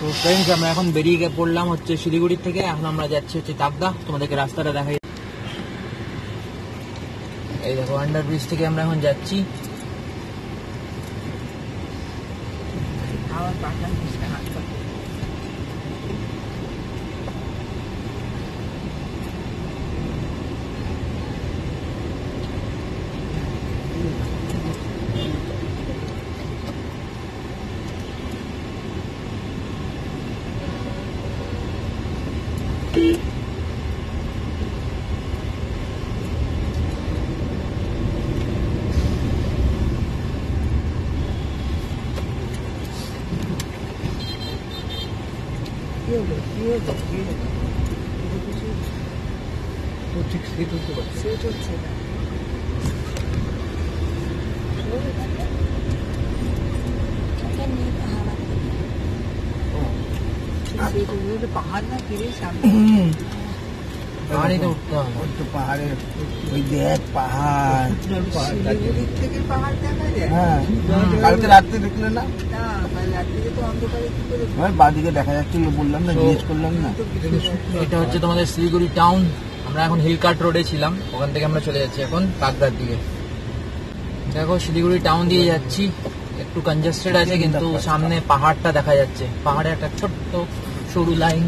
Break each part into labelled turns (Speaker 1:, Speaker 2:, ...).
Speaker 1: তো ফ্রেন্ডস আমরা এখন বেরিয়ে পড়লাম হচ্ছে শিলিগুড়ি থেকে। এখন আমরা যাচ্ছি হচ্ছে তাকদা। তোমাদেরকে রাস্তাটা দেখাই। এই দেখো আন্ডার ব্রিজ থেকে আমরা এখন যাচ্ছি। ঠিক সেট হচ্ছে না, সেট হচ্ছে না। পাহাড় না ফিরে সামনে পাহাড়ে তো উঠতে হবে। ওই তো পাহাড়ে ওই দেখ পাহাড় থেকে পাহাড় দেখা যায়। হ্যাঁ কালকে রাত্রে দেখলে না? কাল রাত্রে তো অন্ধকারে কি করে বাদিকে দেখা যাচ্ছিল, বললাম না, জিজ্ঞেস করলাম না। এটা হচ্ছে তোমাদের শিলিগুড়ি টাউন। আমরা এখন হিলকাট রোডে ছিলাম, ওখান থেকে আমরা চলে যাচ্ছি এখন তাকদার দিকে। দেখো শিলিগুড়ি টাউন দিয়ে যাচ্ছি, একটু কনজেস্টেড আছে কিন্তু সামনে পাহাড়টা দেখা যাচ্ছে। পাহাড়ে একটা ছোট্ট সরু লাইন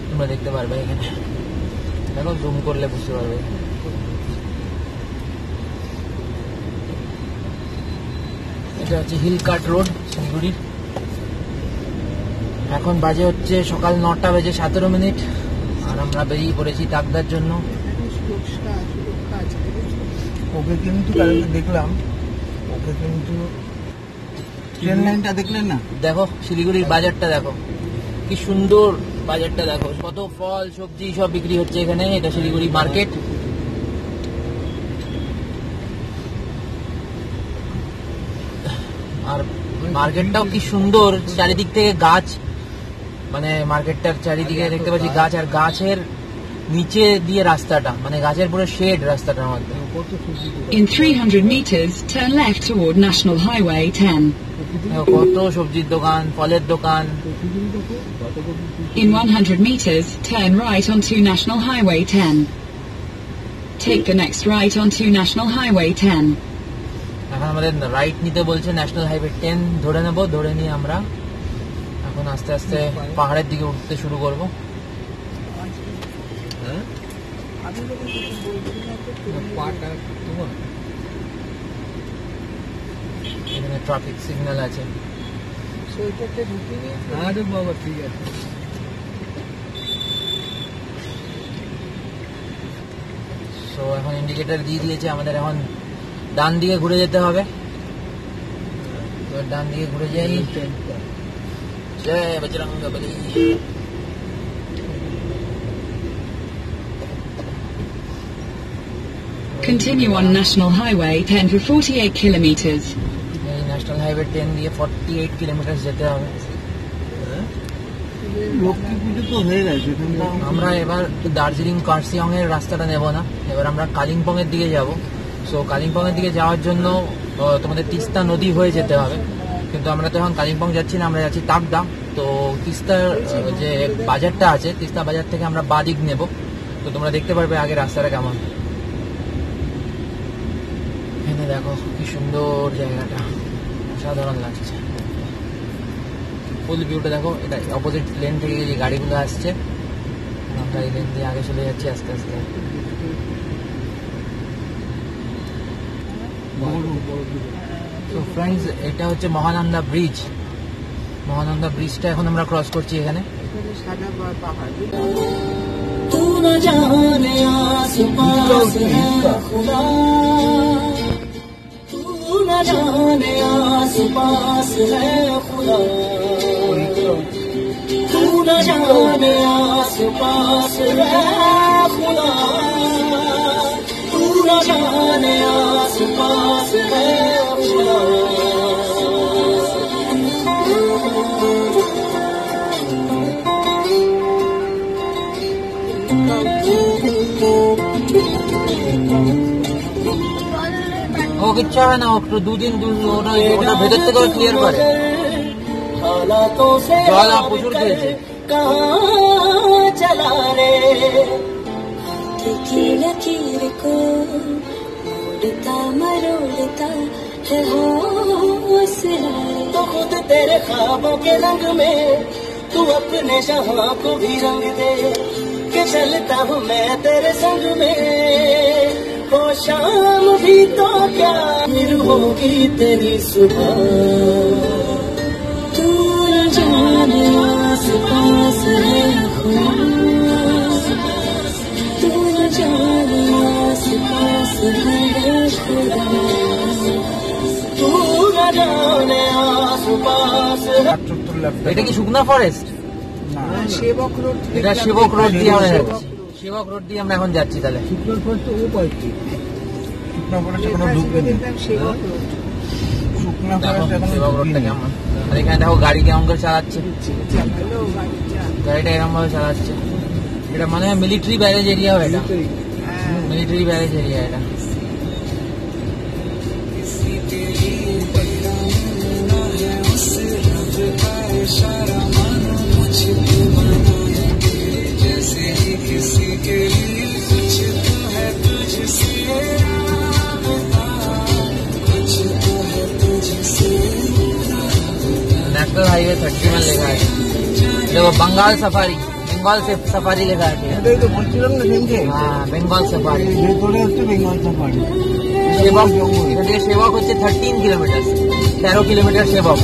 Speaker 1: তোমরা দেখতে পারবে এখানে। দেখো জুম করলে বুঝতে পারবে। এটা হচ্ছে হিলকাট রোড শিলিগুড়ি। এখন বাজে হচ্ছে সকাল 9টা বেজে 17 মিনিট, আর আমরা বেরিয়ে পড়েছি তাকদার জন্য। ওকে কিন্তু দেখলাম, ওকে কিন্তু ট্রেন লাইনটা দেখলেন না? দেখো শিলিগুড়ির বাজারটা দেখো, কি সুন্দর বাজারটা দেখো, কত ফল সবজি সব বিক্রি হচ্ছে এখানে। এটা শিলিগুড়ি মার্কেট। আর মার্কেটটাও কি সুন্দর, চারিদিক থেকে গাছ, মানে মার্কেটটার চারিদিকে দেখতে পাচ্ছি গাছ, আর গাছের নিচে দিয়ে রাস্তাটা, মানে গাছের পুরো শেড রাস্তাটার মধ্যে।
Speaker 2: In 300 meters, turn left toward National Highway 10.
Speaker 1: কত সবজির দোকান, ফলের দোকান।
Speaker 2: In 100 meters, turn right onto National Highway 10. Take the next right onto National Highway 10.
Speaker 1: এখন আমাদের রাইট নিতে বলছে, ন্যাশনাল হাইওয়ে 10 ধরে নেব। ধরে নিয়ে আমরা এখন আস্তে আস্তে পাহাড়ের দিকে উঠতে শুরু করব। এখানে ট্রাফিক সিগন্যাল আছে। বাবা ঠিক আছে। সো এখন ইন্ডিকেটর দিয়ে দিয়েছে আমাদের, এখন ডান দিকে ঘুরে যেতে হবে। তো ডান দিকে ঘুরে যাই। জয় Bajrangbali.
Speaker 2: Continue on National Highway 10 for 48 kilometers.
Speaker 1: এই ন্যাশনাল হাইওয়ে 10 দিয়ে 48 কিলোমিটার যেতে হবে। লক্ষ্মী পুজো তো হয়ে গেছে। আমরা এবার দার্জিলিং কার্সিয়ং এর রাস্তাটা নেব না, এবার আমরা কালিম্পং এর দিকে যাব। সো কালিম্পং এর দিকে যাওয়ার জন্য তোমাদের তিস্তা নদী হয়ে যেতে হবে, কিন্তু আমরা তো এখন কালিম্পং যাচ্ছি না, আমরা যাচ্ছি তাকদা। তো তিস্তার যে বাজারটা আছে, তিস্তা বাজার থেকে আমরা বাদিক নেব। তো তোমরা দেখতে পারবে আগে রাস্তাটা কেমন। এখানে দেখো কি সুন্দর জায়গাটা, অসাধারণ লাগছে। ফুল ভিউটা দেখো। এটা অপোজিট লেন থেকে যে গাড়িগুলো আসছে, আমরা এই লেন দিয়ে আগে চলে যাচ্ছি আস্তে আস্তে। তো ফ্রেন্ডস, এটা হচ্ছে মহানন্দা ব্রিজ। মহানন্দা ব্রিজটা এখন আমরা ক্রস করছি। এখানে সাদা পাহাড়। ও কিচ্ছু হবে না, একটু দুদিন ওটা ভেতর থেকে ক্লিয়ার করে। জল প্রচুর খেয়েছে।
Speaker 3: कहाँ चला रे की लकीर को मोड़ता मरोड़ता है हौसला रे। तो खुद तेरे ख्वाबों के रंग में तू अपने जहां को भी रंग दे कि चलता हूँ मैं तेरे संग में। हो शाम भी तो क्या फिर होगी तेरी सुबह। तू न जाने आस पास है खुदा, तू न जाने आस पास है खुदा, तू न जाने आस पास है।
Speaker 1: এটা কি শুকনা ফরেস্ট?
Speaker 4: সেবক রোড,
Speaker 1: এটা সেবক রোড দিয়ে আমরা যাচ্ছি। সেবক রোড দিয়ে আমরা এখন যাচ্ছি। তাহলে
Speaker 4: শুকনো ফরেস্ট ও পাইছি,
Speaker 1: শুকনা ফরেস্ট কোনো ঢুকবে না।
Speaker 4: সেবক রোড, শুকনো
Speaker 1: দেখো
Speaker 4: ফরেস্ট
Speaker 1: সেবক রোডটা কেমন। আর এখানে দেখো গাড়ি কেমন করে চালাচ্ছে, গাড়িটা এরকম ভাবে চালাচ্ছে। এটা মনে হয় মিলিটারি ব্যারেজ এরিয়া, এটা মিলিটারি ব্যারেজ এরিয়া এটা। नेशनल हाईवे 31 लिखा है। देखो बंगाल सफारी, बेंगल से सफारी लिखा है।
Speaker 4: এটাই তো বলছিলাম না সেদিনকে,
Speaker 1: हाँ बेंगल सफारी।
Speaker 4: ভেতরে হচ্ছে বেঙ্গল সাফারি।
Speaker 1: সেবক এখান থেকে সেবক হচ্ছে 13 কিলোমিটার, 13 কিলোমিটার সেবক।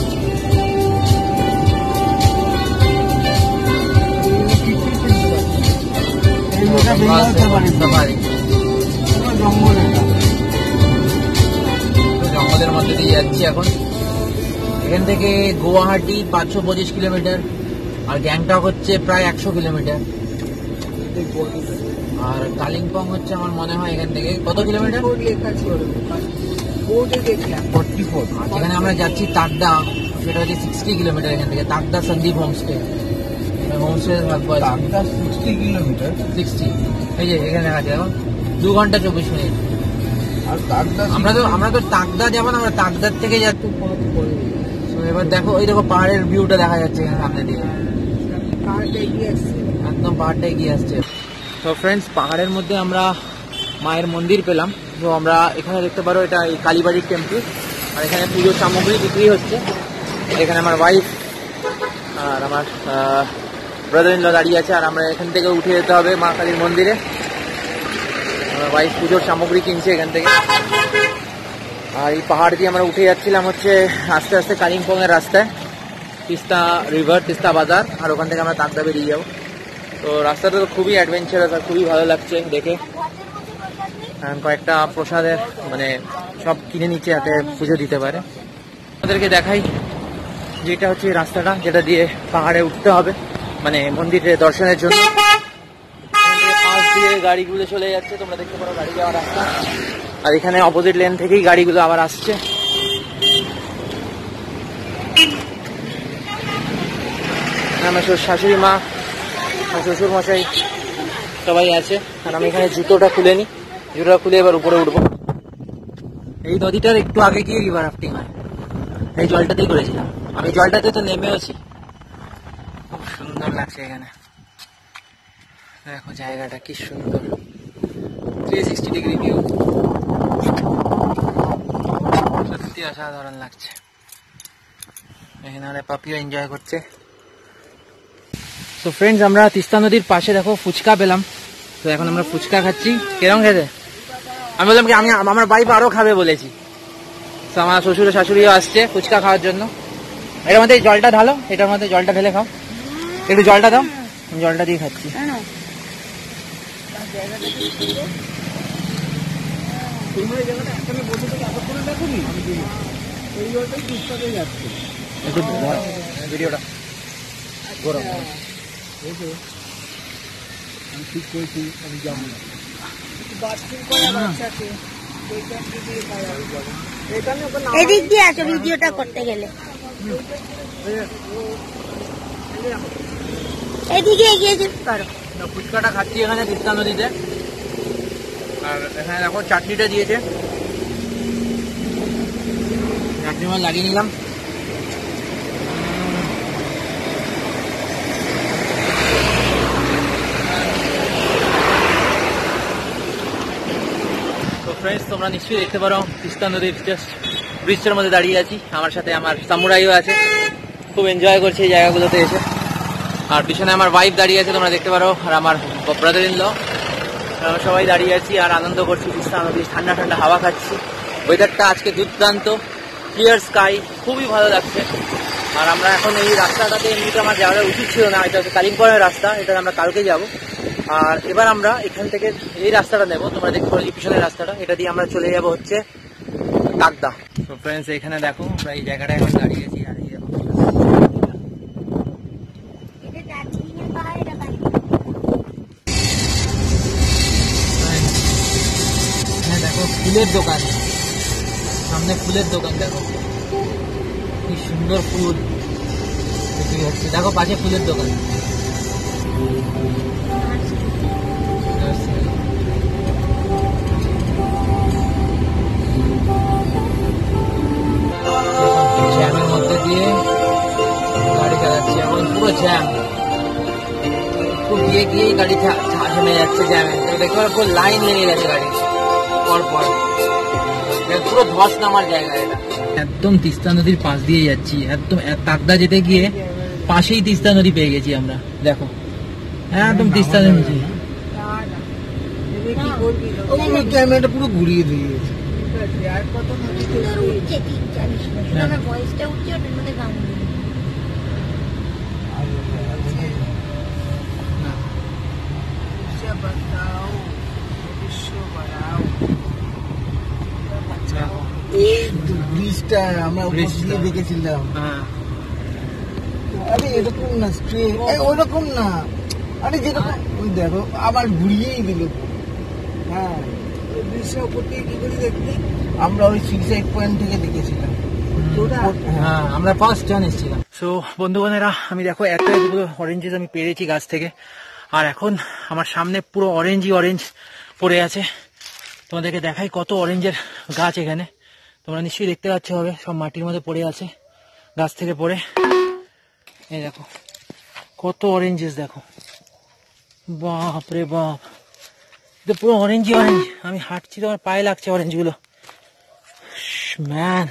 Speaker 4: এটা বেঙ্গল সাফারি,
Speaker 1: সফারি
Speaker 4: পুরো জঙ্গল এটা।
Speaker 1: জঙ্গলের মধ্যে দিয়ে যাচ্ছি এখন। এখান থেকে গুয়াহাটি 525 কিলোমিটার, আর গ্যাংটক হচ্ছে প্রায় 100 কিলোমিটার, আর কালিম্পং হচ্ছে আমার মনে হয় এখান থেকে কত কিলোমিটার?
Speaker 4: লেখা ছিল বোর্ডে দেখলাম
Speaker 1: 44। আর যেখানে আমরা যাচ্ছি তাকদা, সেটা হচ্ছে 60 কিলোমিটার এখান থেকে। তাকদা সন্দীপ হোমস্টে, হোমস্টে থাকবো।
Speaker 4: তাকদা 60 কিলোমিটার,
Speaker 1: 60 এই যে এখানে দেখা যায় এখন 2 ঘন্টা 24 মিনিট।
Speaker 4: আর তাকদা
Speaker 1: আমরা তো তাকদা যাবো না, আমরা তাকদার থেকে যাচ্ছি।
Speaker 4: পথ পড়ে
Speaker 1: তো এবার দেখো ওই দেখো পাহাড়ের ভিউটা দেখা যাচ্ছে এখানে সামনে দিয়ে,
Speaker 4: পাহাড়টা এগিয়ে আসছে।
Speaker 1: একদম পাহাড়টা এগিয়ে আসছে। তো ফ্রেন্ডস, পাহাড়ের মধ্যে আমরা মায়ের মন্দির পেলাম। তো আমরা এখানে দেখতে পারো, এটা এই কালীবাড়ির টেম্পল, আর এখানে পুজোর সামগ্রী বিক্রি হচ্ছে। এখানে আমার ওয়াইফ আর আমার ব্রাদার ইন ল দাঁড়িয়ে আছে, আর আমরা এখান থেকে উঠে যেতে হবে মা কালীর মন্দিরে। আমার ওয়াইফ পুজোর সামগ্রী কিনছে এখান থেকে। আর এই পাহাড় দিয়ে আমরা উঠে যাচ্ছিলাম হচ্ছে আস্তে আস্তে কালিম্পং এর রাস্তায়, তিস্তা রিভার, তিস্তা বাজার, আর ওখান থেকে আমরা তাকদা বেরিয়ে যাবো। তো রাস্তাটা তো খুবই অ্যাডভেঞ্চারাস আর খুবই ভালো লাগছে দেখে। কয়েকটা প্রসাদের মানে সব কিনে নিচ্ছে যাতে পুজো দিতে পারে। আমাদেরকে দেখাই যেটা হচ্ছে রাস্তাটা, যেটা দিয়ে পাহাড়ে উঠতে হবে মানে মন্দিরে দর্শনের জন্য। পাশ দিয়ে গাড়িগুলো চলে যাচ্ছে, তোমরা দেখতে পারো গাড়ি যাওয়ার রাস্তা। আর এখানে অপোজিট লেন থেকেই গাড়িগুলো আবার আসছে। আমার শাশুড়ি মা, শ্বশুর মশাই সবাই আছে। আর আমি এখানে জুতোটা খুলে নিই, জুতোটা খুলে এবার উপরে উঠবো। এই নদীটার একটু আগে গিয়ে রিভার রাফটিং হয়, এই জলটাতেই করেছিলাম আমি। জলটাতে তো নেমেওছি, খুব সুন্দর লাগছে এখানে। দেখো জায়গাটা কি সুন্দর, 360 ডিগ্রি ভিউ, সত্যি অসাধারণ লাগছে। এখানে আমরা পাপিও এনজয় করছে। তো ফ্রেন্ডস, আমরা তিস্তা নদীর পাশে দেখো ফুচকা পেলাম। তো এখন আমরা ফুচকা খাচ্ছি। কেরম খেতে? আমি বললাম কি আমার বাইপ আরো খাবে বলেছি। তো আমার শ্বশুর শাশুড়িও আসছে ফুচকা খাওয়ার জন্য। এটার মধ্যে জলটা ঢালো, এটার মধ্যে জলটা ঢেলে খাও। একটু জলটা দাও, আমি জলটা দিয়ে খাচ্ছি। একটু ভিডিওটা গরম
Speaker 4: আমি ঠিক করেছি, আমি যাবো না।
Speaker 5: এদিক দিয়ে আসো ভিডিওটা করতে গেলে, এদিকে এগিয়ে যেতে পারো।
Speaker 1: ফুচকাটা খাচ্ছি এখানে তিস্তা নদীতে। আর এখানে দেখো চাটনিটা দিয়েছে, চাটনি মাছ লাগিয়ে নিলাম।
Speaker 6: তোমরা নিশ্চয়ই দেখতে পারো তিস্তা নদীর জাস্ট ব্রিজের মধ্যে দাঁড়িয়ে আছি। আমার সাথে আমার সামুরাইও আছে, খুব এনজয় করছে এই জায়গাগুলোতে এসে। আর পিছনে আমার ওয়াইফ দাঁড়িয়ে আছে, তোমরা দেখতে পারো, আর আমার ব্রাদার ইন ল। আমরা সবাই দাঁড়িয়ে আছি আর আনন্দ করছি তিস্তা নদীর ঠান্ডা ঠান্ডা হাওয়া খাচ্ছি। ওয়েদারটা আজকে দুর্দান্ত, ক্লিয়ার স্কাই, খুবই ভালো লাগছে। আর আমরা এখন এই রাস্তাটাতে এমনিতে আমার যাওয়া উচিত ছিল না, এটা হচ্ছে কালিম্পংয়ের রাস্তা, এটা আমরা কালকে যাব। আর এবার আমরা এখান থেকে এই রাস্তাটা নেব, তোমরা দেখতে পারো এই পিছনের রাস্তাটা, এটা দিয়ে আমরা চলে যাব হচ্ছে তাকদা। তো ফ্রেন্ডস এখানে দেখো আমরা এই জায়গাটায় এখন দাঁড়িয়ে আছি। আর এই দেখো দেখো ফুলের দোকান, সামনে ফুলের দোকান, দেখো কি সুন্দর ফুল বিক্রি হচ্ছে। দেখো পাশে ফুলের দোকান। জ্যামের মধ্যে দিয়ে গাড়ি চালাচ্ছি এখন, পুরো জ্যাম, গিয়ে গিয়েই গাড়ি থেমে যাচ্ছে জ্যামে। দেখতে পারো পুরো লাইন লেগে গেছে গাড়ি পর পর, পুরো ধস নামার জায়গা এটা। একদম তিস্তা নদীর পাশ দিয়ে যাচ্ছি, একদম তাকদা যেতে গিয়ে পাশেই তিস্তা নদী পেয়ে গেছি আমরা। দেখো একদম তিস্তা নদী,
Speaker 1: ক্যামেরাটা পুরো ঘুরিয়ে দিয়েছে। এই ব্রিজটা আমরা ব্রিজে দেখেছিলাম। আরে এরকম না, স্ট্রেট ওরকম না, আরে যেরকম ওই দেখো আবার ঘুরিয়েই দিল। হ্যাঁ ব্রিজটা উপর থেকে কি করে দেখলি? আমরা ওই সুইসাইড পয়েন্ট থেকে দেখেছিলাম।
Speaker 6: হ্যাঁ আমরা ফার্স্ট জন এসেছিলাম। সো বন্ধুগণেরা, আমি দেখো এতগুলো অরেঞ্জেস আমি পেরেছি গাছ থেকে, আর এখন আমার সামনে পুরো অরেঞ্জই অরেঞ্জ পড়ে আছে। তোমাদেরকে দেখাই কত অরেঞ্জের গাছ এখানে, তোমরা নিশ্চয়ই দেখতে পাচ্ছ হবে, সব মাটির মধ্যে পড়ে আছে গাছ থেকে পড়ে। এই দেখো কত অরেঞ্জেস, দেখো বাপ রে বাপ, এটা পুরো অরেঞ্জই অরেঞ্জ। আমি হাঁটছি তো আমার পায়ে লাগছে অরেঞ্জগুলো। ম্যান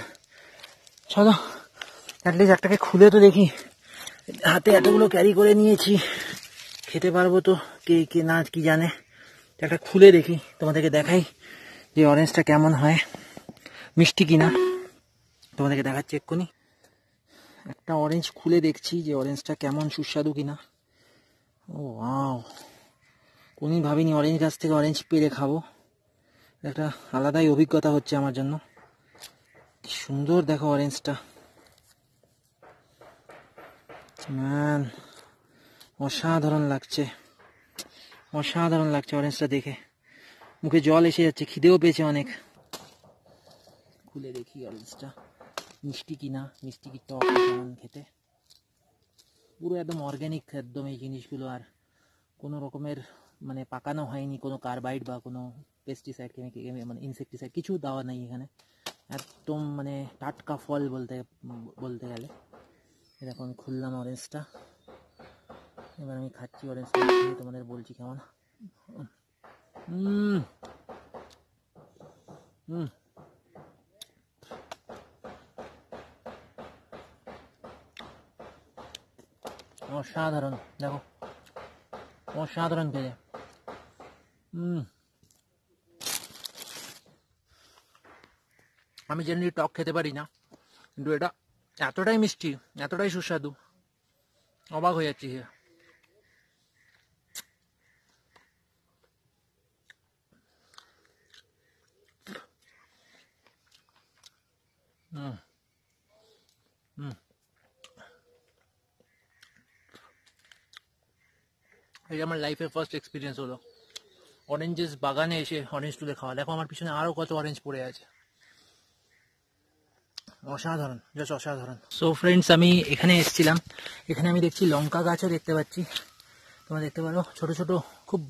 Speaker 6: চলো অ্যাটলিস্ট একটাকে খুলে তো দেখি, হাতে এতগুলো ক্যারি করে নিয়েছি, খেতে পারবো তো কে কে না কি জানে। একটা খুলে দেখি, তোমাদেরকে দেখাই যে অরেঞ্জটা কেমন হয়, মিষ্টি কিনা। তোমাদেরকে দেখাচ্ছি এক্ষুনি, একটা অরেঞ্জ খুলে দেখছি যে অরেঞ্জটা কেমন সুস্বাদু কিনা। ও ওয়াও, কোনই ভাবিনি অরেঞ্জ গাছ থেকে অরেঞ্জ পেরে খাবো, একটা আলাদাই অভিজ্ঞতা হচ্ছে আমার জন্য। কি সুন্দর দেখো অরেঞ্জটা, ম্যান অসাধারণ লাগছে, অসাধারণ লাগছে অরেঞ্জটা দেখে, মুখে জল এসে যাচ্ছে, খিদেও পেয়েছে অনেক। খুলে দেখি অরেঞ্জটা মিষ্টি কিনা, মিষ্টি কি টক কেমন খেতে। পুরো একদম অর্গ্যানিক একদম এই জিনিসগুলো, আর কোনো রকমের মানে পাকানো হয়নি, কোনো কার্বাইড বা কোনো পেস্টিসাইড মানে ইনসেকটিসাইড কিছু দেওয়া নেই এখানে, একদম মানে টাটকা ফল বলতে গেলে। এরকম আমি খুললাম অরেঞ্জটা, এবার আমি খাচ্ছি অরেঞ্জটা, তোমাদের বলছি কেমন। অসাধারণ, দেখো অসাধারণ খেয়ে। আমি জেনারেলি টক খেতে পারি না, কিন্তু এটা এতটাই মিষ্টি, এতটাই সুস্বাদু, অবাক হয়ে যাচ্ছি। এটা আমার লাইফের ফার্স্ট এক্সপিরিয়েন্স হলো অরেঞ্জেস বাগানে এসে অরেঞ্জ তুলে খাওয়া। দেখো আমার পিছনে আরো কত অরেঞ্জ পড়ে আছে, অসাধারণ, জাস্ট অসাধারণ। সো ফ্রেন্ডস, আমি এখানে এসেছিলাম, এখানে আমি দেখছি লঙ্কা গাছও দেখতে পাচ্ছি, তোমরা দেখতে পারো ছোট ছোট খুব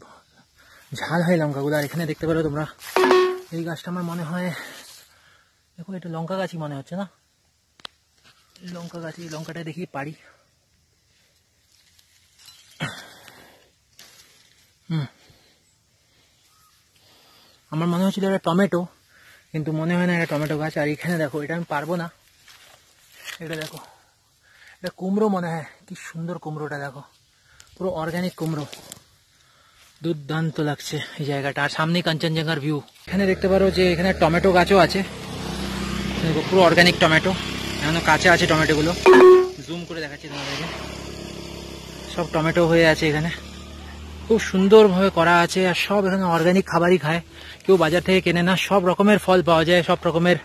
Speaker 6: ঝাল হয় লঙ্কাগুলো। আর এখানে দেখতে পারো তোমরা এই গাছটা, আমার মনে হয় দেখো এটা লঙ্কা গাছই মনে হচ্ছে না, লঙ্কা গাছ। এই লঙ্কাটা দেখি পারি, আমার মনে হচ্ছিল এটা টমেটো, কিন্তু মনে হয় না এটা টমেটো গাছ। আর এখানে দেখো, এটা আমি পারবো না, এটা দেখো, এটা কুমড়ো মনে হয়। কি সুন্দর কুমড়োটা দেখো, পুরো অর্গানিক কুমড়ো, দুর্দান্ত লাগছে এই জায়গাটা। আর সামনে কাঞ্চনজঙ্ঘার ভিউ। এখানে দেখতে পারো যে এখানে টমেটো গাছও আছে, দেখো পুরো অর্গানিক টমেটো, এখনো কাঁচা আছে টমেটোগুলো। জুম করে দেখাচ্ছি তোমাদেরকে, সব টমেটো হয়ে আছে এখানে, খুব সুন্দরভাবে করা আছে। আর সব এখানে অর্গানিক খাবারই খায়, কেউ বাজার থেকে কেনে না। সব রকমের ফল পাওয়া যায়, সব রকমের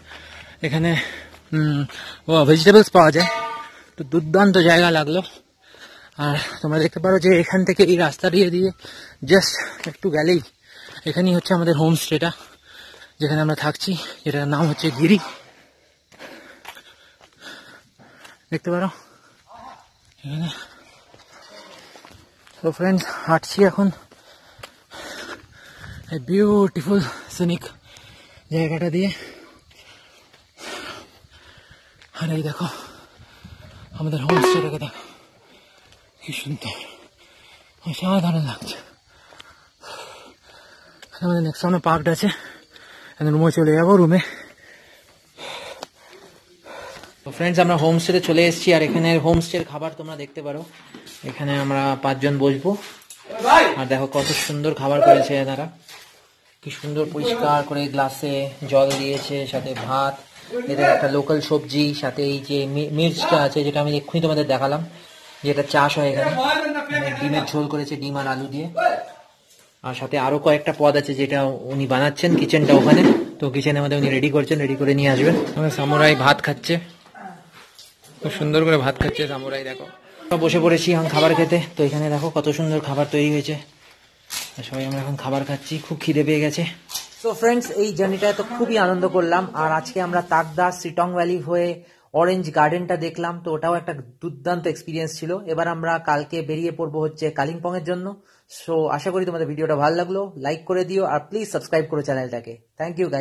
Speaker 6: এখানে ভেজিটেবলস পাওয়া যায়। তো দুর্দান্ত জায়গা লাগলো। আর তোমরা দেখতে পারো যে এখান থেকে এই রাস্তা দিয়ে জাস্ট একটু গেলেই এখানেই হচ্ছে আমাদের হোমস্টেটা, যেখানে আমরা থাকছি, যেটার নাম হচ্ছে গিরি। দেখতে পারো এখানে। তো ফ্রেন্ডস, হাঁটছি এখন এই বিউটিফুল সিনিক জায়গাটা দিয়ে। আর এই দেখো আমাদের হোমস্টেটাকে দেখো, কি সুন্দর, অসাধারণ লাগছে। আমাদের নেক্সট সামনে পার্ক আছে, রুমে চলে যাবো, রুমে। তো ফ্রেন্ডস, আমরা হোমস্টেতে চলে এসেছি। আর এখানে হোমস্টের খাবার তোমরা দেখতে পারো। এখানে আমরা 5 জন বসবো। আর দেখো কত সুন্দর খাবার করেছে এনারা, কি সুন্দর পরিষ্কার করে গ্লাসে জল দিয়েছে, সাথে ভাত, এদের একটা লোকাল সবজি, সাথে এই যে মির্চটা আছে, যেটা আমি এক্ষুনি তোমাদের দেখালাম, যেটা চাষ হয় এখানে। ডিমের ঝোল করেছে, ডিম আর আলু দিয়ে। আর সাথে আরো কয়েকটা পদ আছে, যেটা উনি বানাচ্ছেন, কিচেনটা ওখানে। তো কিচেনের মধ্যে উনি রেডি করছেন, রেডি করে নিয়ে আসবেন। সামুরাই ভাত খাচ্ছে, খুব সুন্দর করে ভাত খাচ্ছে সামুরাই। দেখো বসে পড়েছি এখন খাবার খেতে। তো এখানে দেখো কত সুন্দর খাবার তৈরি হয়েছে, সবাই আমরা এখন খাবার খাচ্ছি, খুব খিদে পেয়ে গেছে। তো ফ্রেন্ডস, এই জার্নিটায় তো খুবই আনন্দ করলাম। আর আজকে আমরা তাকদা সিটং ভ্যালি হয়ে অরেঞ্জ গার্ডেনটা দেখলাম, তো ওটাও একটা দুর্দান্ত এক্সপিরিয়েন্স ছিল। এবার আমরা কালকে বেরিয়ে পড়বো হচ্ছে কালিম্পং এর জন্য। সো আশা করি তোমাদের ভিডিওটা ভালো লাগলো, লাইক করে দিও আর প্লিজ সাবস্ক্রাইব করো চ্যানেলটাকে। Thank you guys.